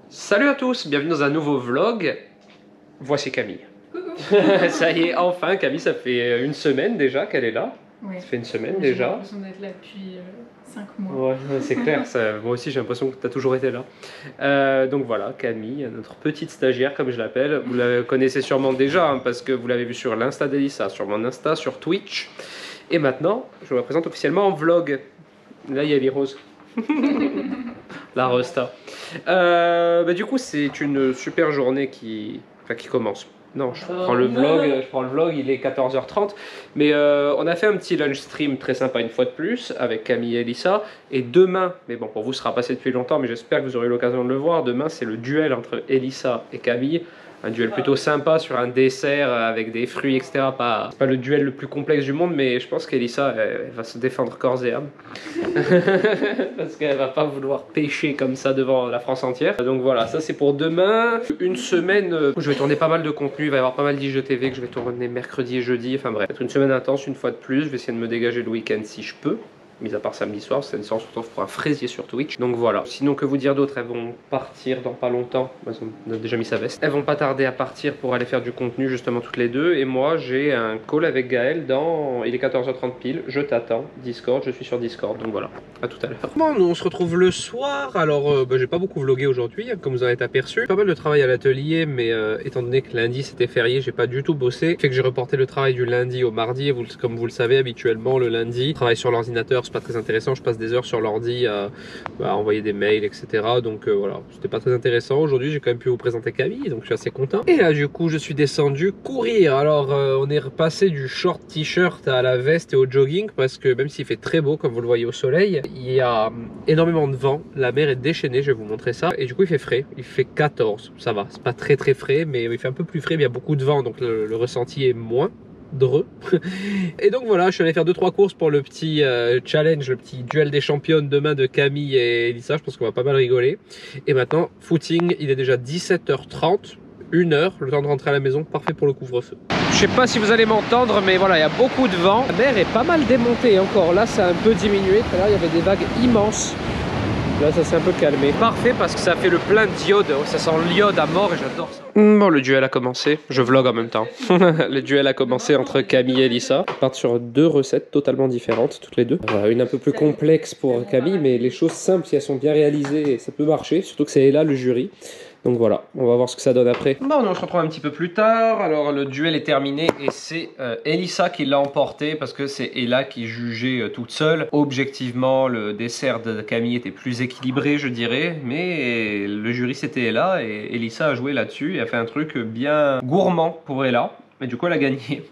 Salut à tous, bienvenue dans un nouveau vlog. Voici Camille. Ça y est, enfin Camille, ça fait une semaine déjà qu'elle est là. Ouais. Ça fait une semaine J'ai déjà. l'impression d'être là depuis 5 mois. Ouais, c'est clair, moi aussi j'ai l'impression que tu as toujours été là. Donc voilà, Camille, notre petite stagiaire comme je l'appelle. Vous la connaissez sûrement déjà hein, parce que vous l'avez vu sur l'Insta d'Elissa, sur mon Insta, sur Twitch. Et maintenant, je vous la présente officiellement en vlog. Là il y a les roses. La Rosta. Du coup, c'est une super journée qui commence. Non, je prends le vlog, il est 14h30. Mais on a fait un petit lunch stream très sympa une fois de plus avec Camille et Elissa. Et demain, mais bon, pour vous, ce sera passé depuis longtemps, mais j'espère que vous aurez l'occasion de le voir. Demain, c'est le duel entre Elissa et Camille. Un duel plutôt sympa sur un dessert avec des fruits, etc. C'est pas le duel le plus complexe du monde, mais je pense qu'Elissa elle va se défendre corps et âme. Parce qu'elle va pas vouloir pêcher comme ça devant la France entière. Donc voilà, ça c'est pour demain. Une semaine où je vais tourner pas mal de contenu. Il va y avoir pas mal d'IGTV que je vais tourner mercredi et jeudi. Enfin bref, être une semaine intense une fois de plus. Je vais essayer de me dégager le week-end si je peux. Mis à part samedi soir, c'est une séance où on se retrouve pour un fraisier sur Twitch. Donc voilà. Sinon, que vous dire d'autre? Elles vont partir dans pas longtemps. On a déjà mis sa veste. Elles vont pas tarder à partir pour aller faire du contenu, justement, toutes les deux. Et moi, j'ai un call avec Gaël dans. Il est 14h30 pile. Je t'attends. Discord, je suis sur Discord. Donc voilà. À tout à l'heure. Bon, nous, on se retrouve le soir. Alors, j'ai pas beaucoup vlogué aujourd'hui, comme vous en êtes aperçu. Pas mal de travail à l'atelier, mais étant donné que lundi c'était férié, j'ai pas du tout bossé. Fait que j'ai reporté le travail du lundi au mardi. Et comme vous le savez, habituellement, le lundi, je travaille sur l'ordinateur. C'est pas très intéressant, je passe des heures sur l'ordi à envoyer des mails, etc. Donc voilà, c'était pas très intéressant. Aujourd'hui, j'ai quand même pu vous présenter Camille, donc je suis assez content. Et là, du coup, je suis descendu courir. Alors, on est repassé du short t-shirt à la veste et au jogging parce que même s'il fait très beau, comme vous le voyez au soleil, il y a énormément de vent. La mer est déchaînée, je vais vous montrer ça. Et du coup, il fait frais. Il fait 14, ça va. C'est pas très très frais, mais il fait un peu plus frais. Mais il y a beaucoup de vent, donc le ressenti est moins dreux. Et donc voilà, je suis allé faire 2-3 courses pour le petit challenge, le petit duel des championnes demain de Camille et Elissa. Je pense qu'on va pas mal rigoler. Et maintenant, footing, il est déjà 17h30, 1h, le temps de rentrer à la maison, parfait pour le couvre-feu. Je sais pas si vous allez m'entendre, mais voilà, il y a beaucoup de vent. La mer est pas mal démontée encore. Là, ça a un peu diminué. Tout à l'heure, il y avait des vagues immenses. Là, ça s'est un peu calmé. Parfait parce que ça fait le plein d'iode. Ça sent l'iode à mort et j'adore ça. Bon, le duel a commencé. Je vlog en même temps. Le duel a commencé entre Camille et Elissa. Ils partent sur deux recettes totalement différentes, toutes les deux. Voilà, une un peu plus complexe pour Camille, mais les choses simples, si elles sont bien réalisées, ça peut marcher. Surtout que c'est là le jury. Donc voilà, on va voir ce que ça donne après. Bon, on se retrouve un petit peu plus tard. Alors le duel est terminé et c'est Elissa qui l'a emporté parce que c'est Ella qui jugeait toute seule. Objectivement, le dessert de Camille était plus équilibré, je dirais, mais le jury c'était Ella et Elissa a joué là-dessus et a fait un truc bien gourmand pour Ella. Mais du coup elle a gagné.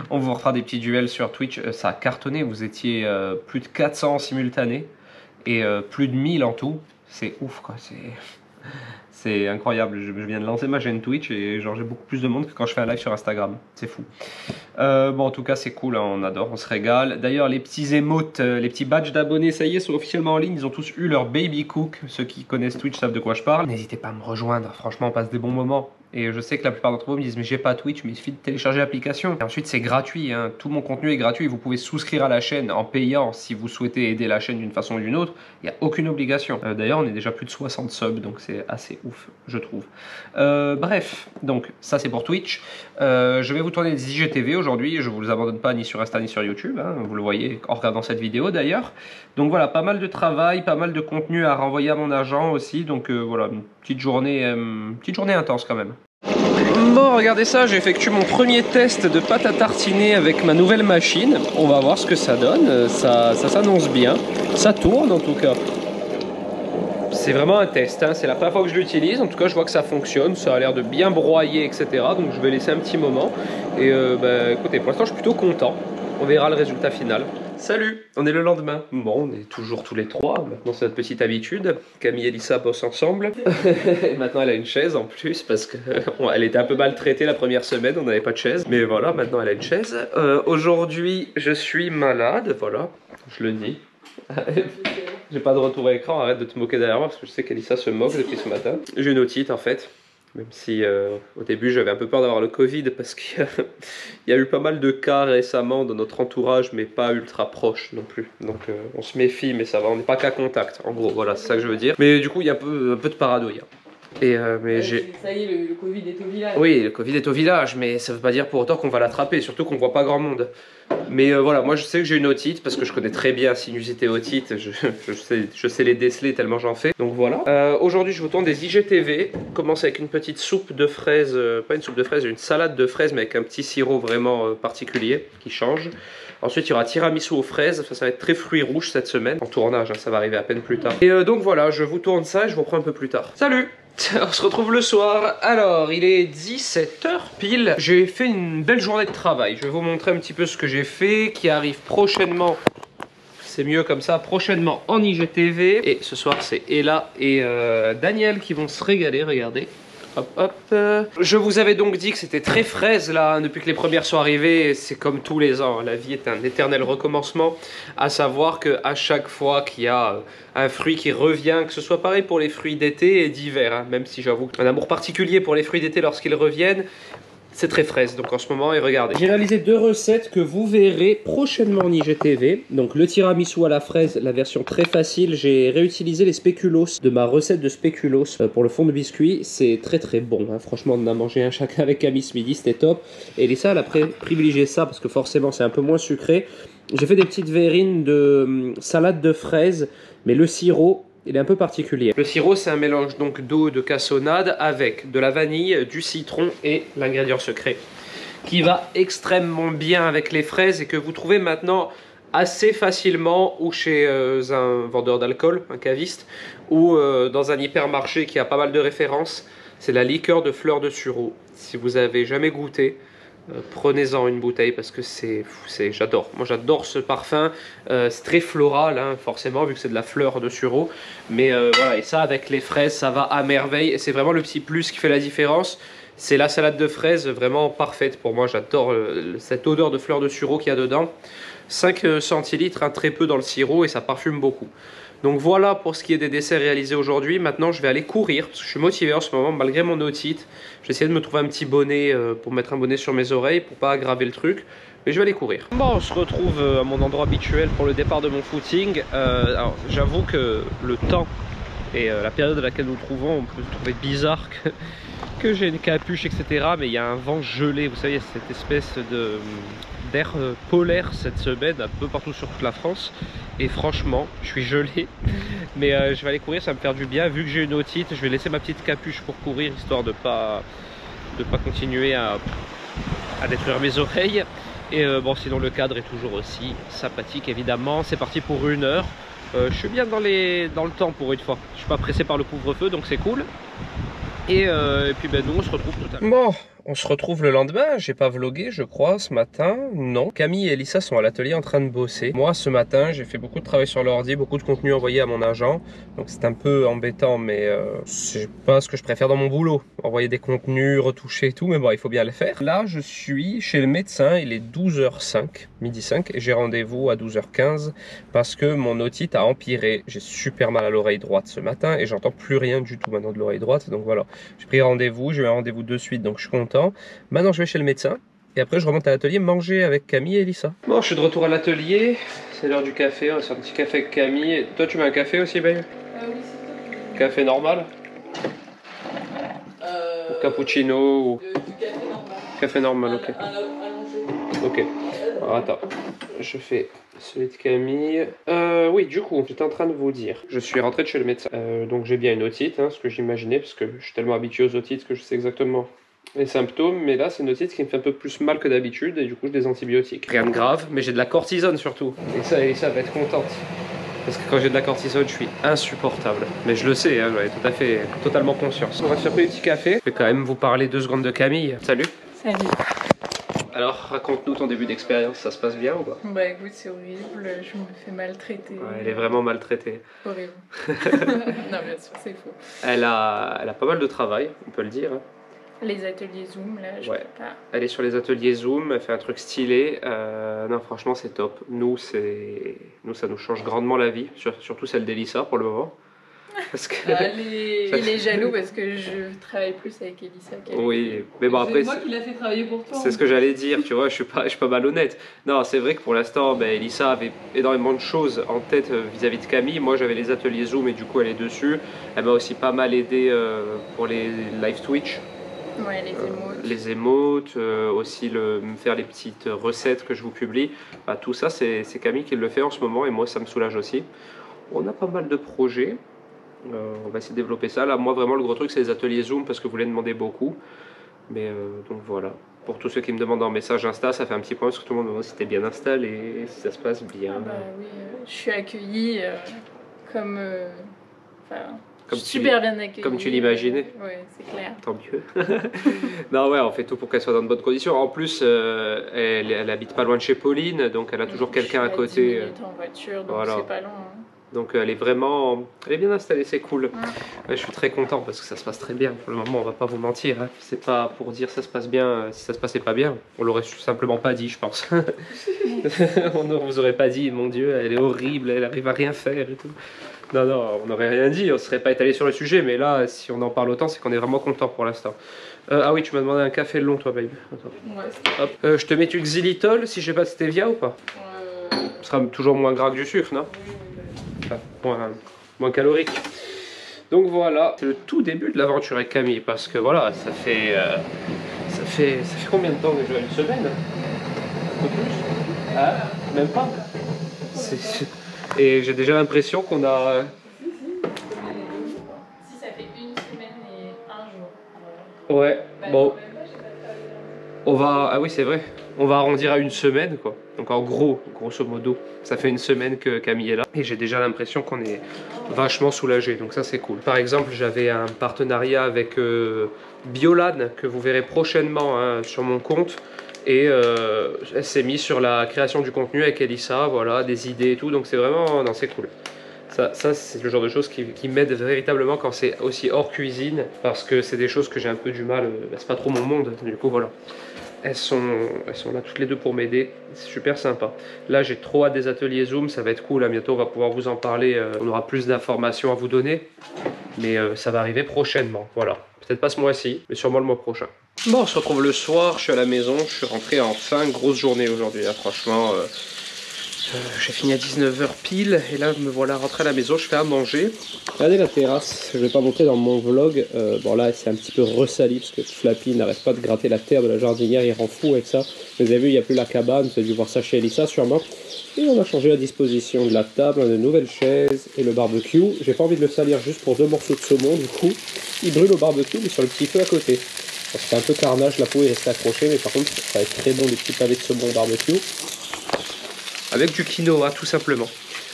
On vous refera des petits duels sur Twitch. Ça a cartonné, vous étiez plus de 400 simultanés et plus de 1000 en tout. C'est ouf quoi, c'est incroyable, je viens de lancer ma chaîne Twitch et genre j'ai beaucoup plus de monde que quand je fais un live sur Instagram, c'est fou. Bon en tout cas c'est cool, hein, on adore, on se régale. D'ailleurs les petits émotes, les petits badges d'abonnés, ça y est, sont officiellement en ligne, ils ont tous eu leur baby cook. Ceux qui connaissent Twitch savent de quoi je parle. N'hésitez pas à me rejoindre, franchement on passe des bons moments. Et je sais que la plupart d'entre vous me disent mais j'ai pas Twitch, mais il suffit de télécharger l'application. Et ensuite c'est gratuit, hein. Tout mon contenu est gratuit. Vous pouvez souscrire à la chaîne en payant si vous souhaitez aider la chaîne d'une façon ou d'une autre. Il n'y a aucune obligation. D'ailleurs on est déjà plus de 60 subs, donc c'est assez ouf, je trouve. Bref, donc ça c'est pour Twitch. Je vais vous tourner des IGTV aujourd'hui. Je vous les abandonne pas ni sur Insta ni sur YouTube, hein. Vous le voyez en regardant cette vidéo d'ailleurs. Donc voilà, pas mal de travail, pas mal de contenu à renvoyer à mon agent aussi. Donc voilà, une petite journée intense quand même. Bon, regardez ça, j'ai effectué mon premier test de pâte à tartiner avec ma nouvelle machine. On va voir ce que ça donne. Ça s'annonce bien. Ça tourne en tout cas. C'est vraiment un test, hein. C'est la première fois que je l'utilise. En tout cas, je vois que ça fonctionne. Ça a l'air de bien broyer, etc. Donc je vais laisser un petit moment. Et écoutez, pour l'instant, je suis plutôt content. On verra le résultat final. Salut, on est le lendemain. Bon, on est toujours tous les trois. Maintenant, c'est notre petite habitude. Camille et Elissa bossent ensemble. Et maintenant, elle a une chaise en plus parce qu'elle était un peu maltraitée la première semaine. On n'avait pas de chaise. Mais voilà, maintenant, elle a une chaise. Aujourd'hui, je suis malade. Voilà, je le dis. J'ai pas de retour à écran. Arrête de te moquer derrière moi parce que je sais qu'Elissa se moque depuis ce matin. J'ai une otite en fait. Même si au début j'avais un peu peur d'avoir le Covid parce qu'il y a eu pas mal de cas récemment dans notre entourage, mais pas ultra proche non plus. Donc on se méfie, mais ça va, on n'est pas qu'à contact. En gros, voilà, c'est ça que je veux dire. Mais du coup, il y a un peu de paranoïa. Et mais ça y est, le Covid est au village. Oui, le Covid est au village, mais ça veut pas dire pour autant qu'on va l'attraper, surtout qu'on voit pas grand monde. Mais voilà, moi je sais que j'ai une otite parce que je connais très bien sinusite et otite, je sais les déceler tellement j'en fais. Donc voilà. Aujourd'hui je vous tourne des IGTV. Commence avec une petite soupe de fraises, pas une soupe de fraises, une salade de fraises mais avec un petit sirop vraiment particulier qui change. Ensuite il y aura tiramisu aux fraises, ça va être très fruits rouges cette semaine. En tournage, hein, ça va arriver à peine plus tard. Et donc voilà, je vous tourne ça et je vous reprends un peu plus tard. Salut! On se retrouve le soir. Alors, il est 17 h pile. J'ai fait une belle journée de travail. Je vais vous montrer un petit peu ce que j'ai fait, qui arrive prochainement. C'est mieux comme ça, prochainement en IGTV. Et ce soir, c'est Ella et Daniel qui vont se régaler, regardez. Hop, hop. Je vous avais donc dit que c'était très fraise là, hein, depuis que les premières sont arrivées. C'est comme tous les ans, hein. La vie est un éternel recommencement. À savoir qu'à chaque fois qu'il y a un fruit qui revient, que ce soit pareil pour les fruits d'été et d'hiver, hein, même si j'avoue un amour particulier pour les fruits d'été lorsqu'ils reviennent. C'est très fraise, donc en ce moment, et regardez. J'ai réalisé 2 recettes que vous verrez prochainement en IGTV. Donc le tiramisu à la fraise, la version très facile. J'ai réutilisé les spéculoos de ma recette de spéculoos pour le fond de biscuit. C'est très très bon, hein. Franchement, on en a mangé un chacun avec Camille ce midi, c'était top. Et Lisa, elle a privilégié ça parce que forcément c'est un peu moins sucré. J'ai fait des petites verrines de salade de fraises, mais le sirop, il est un peu particulier. Le sirop, c'est un mélange donc d'eau de cassonade avec de la vanille, du citron et l'ingrédient secret qui va extrêmement bien avec les fraises et que vous trouvez maintenant assez facilement ou chez un vendeur d'alcool, un caviste, ou dans un hypermarché qui a pas mal de références. C'est la liqueur de fleurs de sureau. Si vous avez jamais goûté, prenez-en une bouteille parce que j'adore. Moi j'adore ce parfum. C'est très floral, hein, forcément, vu que c'est de la fleur de sureau. Mais voilà, et ça avec les fraises, ça va à merveille. Et c'est vraiment le petit plus qui fait la différence. C'est la salade de fraises vraiment parfaite pour moi. J'adore cette odeur de fleur de sureau qu'il y a dedans. 5 centilitres, hein, très peu dans le sirop et ça parfume beaucoup. Donc voilà pour ce qui est des desserts réalisés aujourd'hui. Maintenant je vais aller courir parce que je suis motivé en ce moment malgré mon otite. J'ai essayé de me trouver un petit bonnet pour mettre un bonnet sur mes oreilles pour pas aggraver le truc. Mais je vais aller courir. Bon, on se retrouve à mon endroit habituel pour le départ de mon footing. Alors j'avoue que le temps et la période à laquelle nous nous trouvons, on peut trouver bizarre que j'ai une capuche, etc. Mais il y a un vent gelé, vous savez, il y a cette espèce d'air polaire cette semaine un peu partout sur toute la France. Et franchement, je suis gelé. Mais je vais aller courir, ça va me faire du bien. Vu que j'ai une otite, je vais laisser ma petite capuche pour courir, histoire de pas continuer à détruire mes oreilles. Et bon, sinon le cadre est toujours aussi sympathique, évidemment. C'est parti pour 1 heure. Je suis bien dans le temps pour une fois. Je suis pas pressé par le couvre-feu, donc c'est cool. Et puis ben, nous on se retrouve tout à l'heure. Bon, on se retrouve le lendemain. J'ai pas vlogué je crois ce matin. Non. Camille et Elissa sont à l'atelier en train de bosser. Moi ce matin j'ai fait beaucoup de travail sur l'ordi, beaucoup de contenu envoyé à mon agent. Donc c'est un peu embêtant mais c'est pas ce que je préfère dans mon boulot. Envoyer des contenus, retoucher et tout, mais bon il faut bien le faire. Là je suis chez le médecin, il est 12h05, midi 5 et j'ai rendez-vous à 12h15 parce que mon otite a empiré. J'ai super mal à l'oreille droite ce matin et j'entends plus rien du tout maintenant de l'oreille droite. Donc voilà. J'ai pris rendez-vous, j'ai eu un rendez-vous de suite donc je suis content. Maintenant je vais chez le médecin et après je remonte à l'atelier manger avec Camille et Elissa. Bon, je suis de retour à l'atelier, c'est l'heure du café, on va se faire un petit café avec Camille. Toi tu mets un café aussi, babe? Oui, c'est ça. Café normal? Ou cappuccino ou... Du café normal. Café normal, ok. Allongé. Ok, alors attends, je fais celui de Camille. Oui, du coup, j'étais en train de vous dire, je suis rentré de chez le médecin. Donc j'ai bien une otite, hein, ce que j'imaginais, parce que je suis tellement habitué aux otites que je sais exactement les symptômes. Mais là, c'est une otite qui me fait un peu plus mal que d'habitude, et du coup, j'ai des antibiotiques. Rien de grave, mais j'ai de la cortisone surtout. Et ça va être contente. Parce que quand j'ai de la cortisone, je suis insupportable. Mais je le sais, hein, j'en ai tout à fait, totalement conscience. On va se faire un petit café. Je vais quand même vous parler 2 secondes de Camille. Salut. Salut. Alors, raconte-nous ton début d'expérience, ça se passe bien ou pas? Bah écoute, c'est horrible, je me fais maltraiter. Ouais, elle est vraiment maltraitée. Horrible. Non, bien sûr, c'est faux. Elle a pas mal de travail, on peut le dire. Hein. Les ateliers Zoom, là, je Ouais. peux pas. Elle est sur les ateliers Zoom, elle fait un truc stylé. Non, franchement, c'est top. Nous, ça nous change grandement la vie, surtout celle d'Elissa pour le moment. Parce que... Allez. Il est jaloux parce que je travaille plus avec Elissa qu'avec Oui, mais bon après... C'est moi qui l'a fait travailler pour toi. C'est ce que j'allais dire, tu vois, je suis pas malhonnête. Non, c'est vrai que pour l'instant, ben, Elissa avait énormément de choses en tête vis-à-vis de Camille. Moi, j'avais les ateliers Zoom et du coup, elle est dessus. Elle m'a aussi pas mal aidé pour les live Twitch. Ouais, les émotes, aussi me faire les petites recettes que je vous publie. Bah, tout ça, c'est Camille qui le fait en ce moment et moi, ça me soulage aussi. On a pas mal de projets. On va essayer de développer ça. Là, moi, vraiment, le gros truc, c'est les ateliers Zoom parce que vous les demandez beaucoup. Mais donc voilà. Pour tous ceux qui me demandent en message Insta, ça fait un petit point parce que tout le monde me demande si t'es bien installé, si ça se passe bien. Ah bah oui, je suis accueillie comme. Comme super bien accueillie. Comme tu l'imaginais. Ouais, c'est clair. Tant mieux. Non, ouais, on fait tout pour qu'elle soit dans de bonnes conditions. En plus, elle habite pas loin de chez Pauline, donc elle a toujours quelqu'un à côté. 10 minutes en voiture, donc voilà. c'est pas long. Hein. Donc elle est bien installée, c'est cool. Ouais, je suis très content parce que ça se passe très bien. Pour le moment, on va pas vous mentir. Hein. C'est pas pour dire ça se passe bien. Si ça se passait pas bien, on l'aurait simplement pas dit, je pense. On ne vous aurait pas dit, mon Dieu, elle est horrible, elle arrive à rien faire et tout. Non, on n'aurait rien dit, on serait pas étalé sur le sujet, mais là, si on en parle autant, c'est qu'on est vraiment content pour l'instant. Ah oui, tu m'as demandé un café long, toi, babe. Attends. Ouais, hop. Je te mets du xylitol si j'ai pas de stevia ou pas? Ce sera toujours moins gras que du sucre, non? Enfin, moins calorique. Donc voilà, c'est le tout début de l'aventure avec Camille, parce que voilà, ça fait combien de temps déjà? Une semaine? Un peu plus? Ah, même pas? Et j'ai déjà l'impression qu'on a... Si ça fait une semaine et un jour. Ouais, bon. On va... Ah oui, c'est vrai. On va arrondir à une semaine, quoi. Donc en gros, grosso modo, ça fait une semaine que Camille est là. Et j'ai déjà l'impression qu'on est vachement soulagé. Donc ça, c'est cool. Par exemple, j'avais un partenariat avec Biolan, que vous verrez prochainement hein, sur mon compte. Et elle s'est mise sur la création du contenu avec Elissa, voilà, des idées et tout. Donc c'est vraiment... Non, c'est cool. Ça c'est le genre de choses qui m'aident véritablement quand c'est aussi hors cuisine. Parce que c'est des choses que j'ai un peu du mal... c'est pas trop mon monde, du coup, voilà. Elles sont là toutes les deux pour m'aider, c'est super sympa. Là j'ai trop hâte des ateliers Zoom, ça va être cool, là, bientôt on va pouvoir vous en parler, on aura plus d'informations à vous donner, mais ça va arriver prochainement, voilà. Peut-être pas ce mois-ci, mais sûrement le mois prochain. Bon, on se retrouve le soir, je suis à la maison, je suis rentré enfin, grosse journée aujourd'hui, hein, franchement. J'ai fini à 19 h pile et là me voilà rentré à la maison, je fais à manger. Regardez la terrasse, je vais pas montrer dans mon vlog, bon là c'est un petit peu ressali parce que Flappy n'arrête pas de gratter la terre de la jardinière, il rend fou avec ça. Vous avez vu, il n'y a plus la cabane, vous avez dû voir ça chez Elissa sûrement. Et on a changé la disposition de la table, on a de nouvelles chaises et le barbecue. J'ai pas envie de le salir juste pour 2 morceaux de saumon, du coup il brûle au barbecue mais sur le petit feu à côté. C'est un peu carnage, la peau est restée accrochée mais par contre ça va être très bon les petits pavés de saumon au barbecue. Avec du quinoa tout simplement.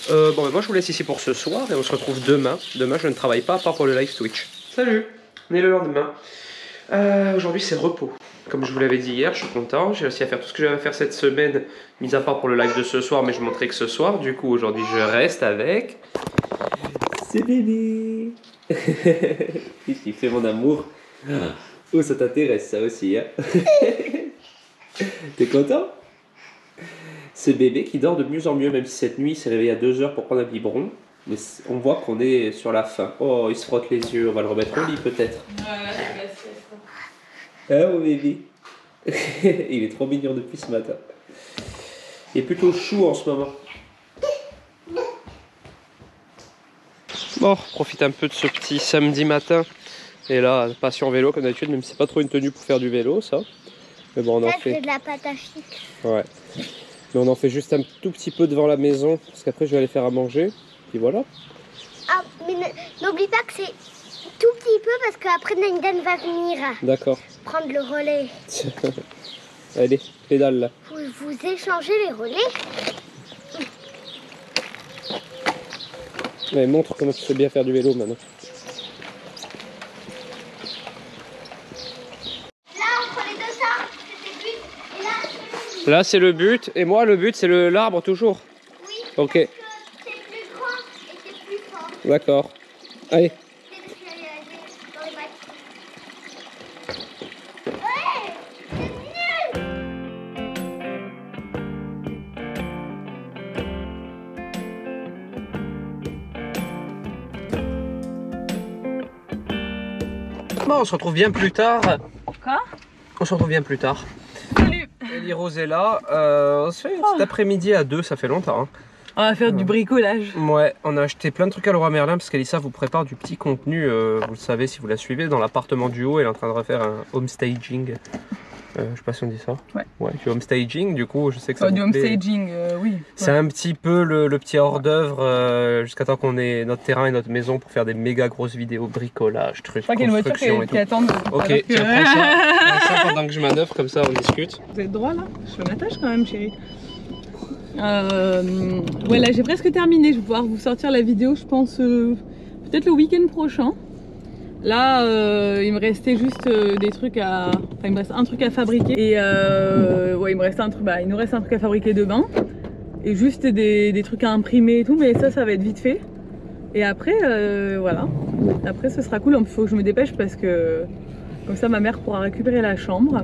Bon ben moi je vous laisse ici pour ce soir et on se retrouve demain. Demain je ne travaille pas à part pour le live Twitch. Salut, on est le lendemain. Aujourd'hui c'est repos. Comme je vous l'avais dit hier, je suis content. J'ai réussi à faire tout ce que j'avais à faire cette semaine, mis à part pour le live de ce soir, mais je montrais que ce soir. Du coup aujourd'hui je reste avec... C'est bébé. Il fait mon amour. Oh ça t'intéresse ça aussi hein. T'es content? C'est bébé qui dort de mieux en mieux, même si cette nuit il s'est réveillé à 2 h pour prendre un biberon. Mais on voit qu'on est sur la fin. Oh, il se frotte les yeux, on va le remettre au lit peut-être. Ouais, c'est la sieste. Ah mon bébé. Il est trop mignon depuis ce matin. Il est plutôt chou en ce moment. Bon, profite un peu de ce petit samedi matin. Et là, passion vélo comme d'habitude, même si c'est pas trop une tenue pour faire du vélo ça. Mais bon, on en fait. C'est de la pâte à chic. Ouais. Mais on en fait juste un tout petit peu devant la maison, parce qu'après je vais aller faire à manger. Puis voilà. Ah, mais n'oublie pas que c'est tout petit peu parce qu'après Nandan va venir D'accord. prendre le relais. Allez, pédale là. Vous échangez les relais. Ouais, montre comment tu sais bien faire du vélo maintenant. Là, entre les deux arbres, c'est le but. Et là, c'est le but. Là c'est le but, et moi le but c'est l'arbre toujours. Oui, Ok, parce que c'est plus grand et c'est plus fort. d'accord. Allez. C'est ce qu'il y a dans les matchs. Ouais, c'est nul. Bon, on se retrouve bien plus tard. Quoi? On se retrouve bien plus tard. Salut. Ellie Rose est là. On se fait cet après-midi à 2, ça fait longtemps. Hein. On va faire du bricolage. Ouais, on a acheté plein de trucs à Leroy Merlin parce qu'Elissa vous prépare du petit contenu, vous le savez si vous la suivez, dans l'appartement du haut, elle est en train de refaire un homestaging. Je sais pas si on dit ça. Ouais, du homestaging, du coup je sais que ça du vous plaît. homestaging, oui. C'est un petit peu le petit hors d'œuvre jusqu'à temps qu'on ait notre terrain et notre maison pour faire des méga grosses vidéos bricolage, trucs, Je crois qu'il y a une voiture qui attend. Ok, tiens, prends ça pendant que je manœuvre, comme ça on discute. Vous êtes droit là? Je fais ma tâche quand même, chérie. Ouais, là j'ai presque terminé. Je vais pouvoir vous sortir la vidéo, je pense, peut-être le week-end prochain. Là, il me restait juste des trucs à... Enfin, il me reste un truc à fabriquer. Et ouais, il me reste un truc... Bah, il nous reste un truc à fabriquer demain. Et juste des trucs à imprimer et tout. Mais ça va être vite fait. Et après, voilà. Après, ce sera cool. Il faut que je me dépêche parce que... Comme ça, ma mère pourra récupérer la chambre.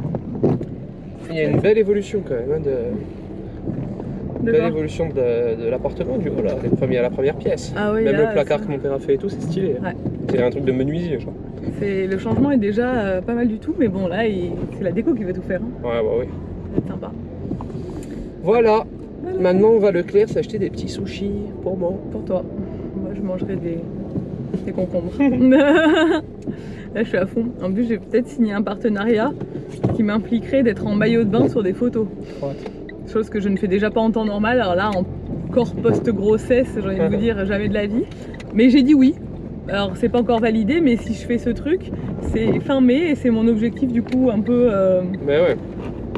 Il y a une belle évolution quand même, hein, belle évolution de l'appartement du coup là, la première pièce. Ah oui, même là, le placard que mon père a fait et tout, c'est stylé. Ouais. C'est un truc de menuisier, je crois. Le changement est déjà pas mal du tout, mais bon là, c'est la déco qui va tout faire. Hein. Ouais, bah oui. Ça va être sympa. Voilà. Maintenant, on va à Leclerc s'acheter des petits sushis pour moi. Pour toi. Moi, je mangerai des concombres. Là, je suis à fond. En plus, j'ai peut-être signé un partenariat qui m'impliquerait d'être en maillot de bain sur des photos. Chose que je ne fais déjà pas en temps normal. Alors là, encore post-grossesse, j'ai envie de vous dire, jamais de la vie. Mais j'ai dit oui. Alors, c'est pas encore validé, mais si je fais ce truc, c'est fin mai et c'est mon objectif du coup un peu Mais ouais.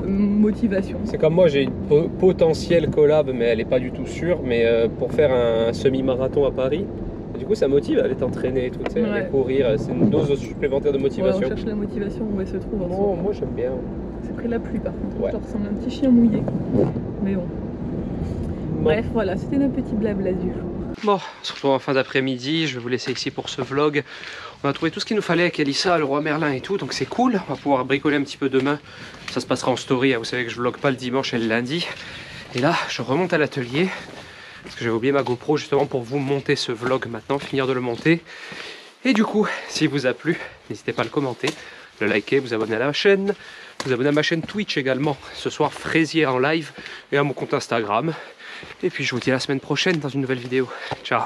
Motivation. C'est comme moi, j'ai une potentielle collab, mais elle est pas du tout sûre. Mais pour faire un semi-marathon à Paris, du coup, ça motive à aller t'entraîner et tout, tu sais, aller courir. C'est une dose supplémentaire de motivation. Ouais, on cherche la motivation où elle se trouve. Oh, moi, j'aime bien. C'est près de la pluie par contre, Ouais. je ressemble à un petit chien mouillé. Mais bon. Bref, voilà, c'était notre petit blabla du jour. Bon, on se retrouve en fin d'après-midi, je vais vous laisser ici pour ce vlog. On a trouvé tout ce qu'il nous fallait avec Elissa, Leroy Merlin et tout, donc c'est cool. On va pouvoir bricoler un petit peu demain. Ça se passera en story, hein. Vous savez que je vlog pas le dimanche et le lundi. Et là, je remonte à l'atelier, parce que j'avais oublié ma GoPro justement pour vous monter ce vlog maintenant, finir de le monter. Et du coup, s'il vous a plu, n'hésitez pas à le commenter, le liker, vous abonner à la chaîne, vous abonner à ma chaîne Twitch également, ce soir Fraisier en live, et à mon compte Instagram. Et puis je vous dis à la semaine prochaine dans une nouvelle vidéo. Ciao.